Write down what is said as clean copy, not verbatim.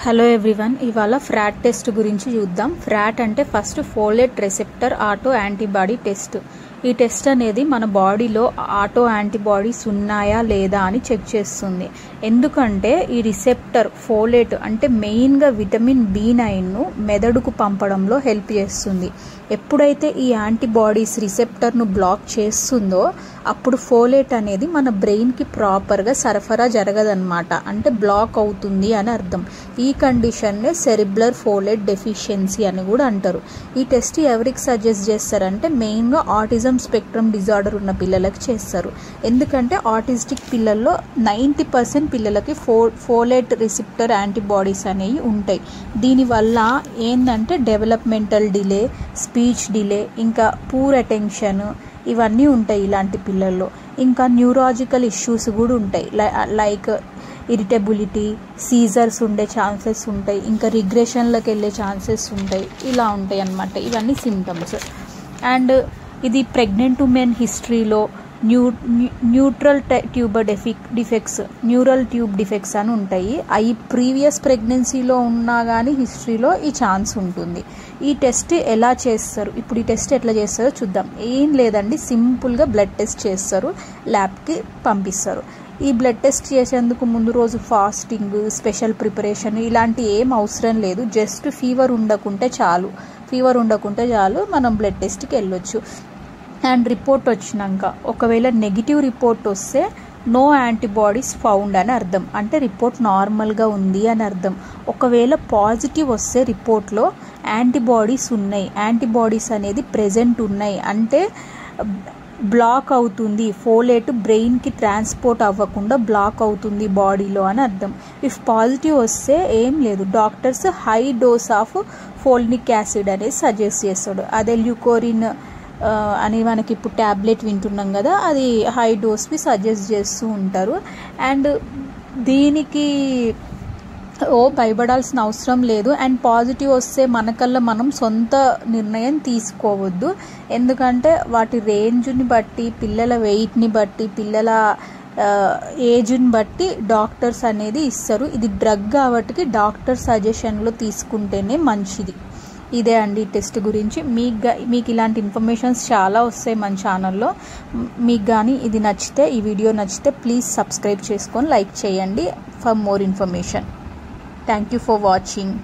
Hello everyone, ఇవాళ ఫ్రాట్ test గురించి చూద్దాం. ఫ్రాట్ అంటే first folate receptor auto antibody test. ఈ టెస్ట్ అనేది మన బాడీలో ఆటో యాంటీబాడీస్ ఉన్నాయా లేదా అని చెక్ చేస్తుంది. ఎందుకంటే ఈ రిసెప్టర్ ఫోలేట్ అంటే మెయిన్గా విటమిన్ B9ను మెదడుకు పంపడంలో హెల్ప్ చేస్తుంది. ఎప్పుడైతే ఈ యాంటీబాడీస్ రిసెప్టర్ను బ్లాక్ చేస్తుందో అప్పుడు ఫోలేట్ అనేది మన బ్రెయిన్కి ప్రాపర్గా సరఫరా జరగదన్నమాట. అంటే బ్లాక్ అవుతుంది అని అర్థం. ఈ కండిషన్నే సెరిబ్రల్ ఫోలేట్ డెఫిషియన్సీ అని కూడా అంటారు. ఈ టెస్ట్ ఎవరికి సజెస్ట్ చేస్తారంటే మెయిన్గా ఆటిజం స్పెక్ట్రమ్ డిజార్డర్ ఉన్న పిల్లలకి చేస్తారు. ఎందుకంటే ఆటిస్టిక్ పిల్లల్లో 90% పిల్లలకి ఫోలేట్ రిసెప్టర్ యాంటీబాడీస్ అనేవి ఉంటాయి. దీనివల్ల ఏంటంటే డెవలప్మెంటల్ డిలే, స్పీచ్ డిలే, ఇంకా పూర్ అటెన్షన్ ఇవన్నీ ఉంటాయి ఇలాంటి పిల్లల్లో. ఇంకా న్యూరాలజికల్ ఇష్యూస్ కూడా ఉంటాయి, లైక్ ఇరిటబిలిటీ, సీజర్స్ ఉండే ఛాన్సెస్ ఉంటాయి, ఇంకా రిగ్రెషన్లకు వెళ్ళే ఛాన్సెస్ ఉంటాయి. ఇలా ఉంటాయి అన్నమాట ఇవన్నీ సిమ్టమ్స్. అండ్ ఇది ప్రెగ్నెంట్ ఉమెన్ హిస్టరీలో న్యూరల్ ట్యూబ్ డిఫెక్ట్స్ అని ఉంటాయి. అవి ప్రీవియస్ ప్రెగ్నెన్సీలో ఉన్నా కానీ హిస్టరీలో ఈ ఛాన్స్ ఉంటుంది. ఈ టెస్ట్ ఎలా చేస్తారు, ఇప్పుడు ఈ టెస్ట్ ఎట్లా చేస్తారో చూద్దాం. ఏం లేదండి, సింపుల్గా బ్లడ్ టెస్ట్ చేస్తారు, ల్యాబ్కి పంపిస్తారు. ఈ బ్లడ్ టెస్ట్ చేసేందుకు ముందు రోజు ఫాస్టింగ్, స్పెషల్ ప్రిపరేషన్ ఇలాంటి ఏం అవసరం లేదు. జస్ట్ ఫీవర్ ఉండకుంటే చాలు మనం బ్లడ్ టెస్ట్కి వెళ్ళొచ్చు. అండ్ రిపోర్ట్ వచ్చినాక ఒకవేళ నెగిటివ్ రిపోర్ట్ వస్తే నో యాంటీబాడీస్ ఫౌండ్ అని అర్థం, అంటే రిపోర్ట్ నార్మల్గా ఉంది అని అర్థం. ఒకవేళ పాజిటివ్ వస్తే రిపోర్ట్లో యాంటీబాడీస్ ఉన్నాయి, యాంటీబాడీస్ అనేది ప్రెజెంట్ ఉన్నాయి, అంటే బ్లాక్ అవుతుంది, ఫోలేట్ బ్రెయిన్కి ట్రాన్స్పోర్ట్ అవ్వకుండా బ్లాక్ అవుతుంది బాడీలో అని అర్థం. ఇఫ్ పాజిటివ్ వస్తే ఏం లేదు, doctors high dose of folic acid అనేది సజెస్ట్ చేస్తాడు. అదే ల్యూకోరిన్ అని మనకి ఇప్పుడు ట్యాబ్లెట్ వింటున్నాం కదా, అది హై డోస్వి సజెస్ట్ చేస్తూ ఉంటారు. అండ్ దీనికి భయపడాల్సిన అవసరం లేదు. అండ్ పాజిటివ్ వస్తే మనకల్లా మనం సొంత నిర్ణయం తీసుకోవద్దు. ఎందుకంటే వాటి రేంజ్ని బట్టి, పిల్లల వెయిట్ని బట్టి, పిల్లల ఏజ్ని బట్టి డాక్టర్స్ అనేది ఇస్తారు. ఇది డ్రగ్ కాబట్టి డాక్టర్ సజెషన్లో తీసుకుంటేనే మంచిది. ఇదే అండి టెస్ట్ గురించి. మీకు ఇలాంటి ఇన్ఫర్మేషన్స్ చాలా వస్తాయి మన ఛానల్లో. మీకు కానీ ఇది నచ్చితే, ఈ వీడియో నచ్చితే ప్లీజ్ సబ్స్క్రైబ్ చేసుకొని లైక్ చేయండి for more information. Thank you for watching.